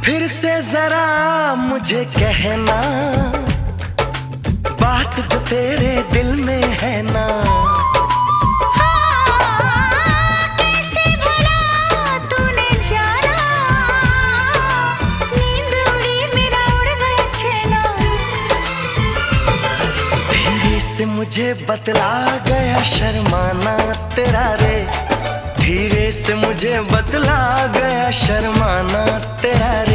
फिर से जरा मुझे कहना, बात जो तेरे दिल में है ना। कैसे भला तूने जाना, नींद उड़ी मेरा उड़ गया चैना। धीरे से मुझे बतला गया शर्माना तेरा रे, धीरे से मुझे बतला गया शर्माना तेरा रे।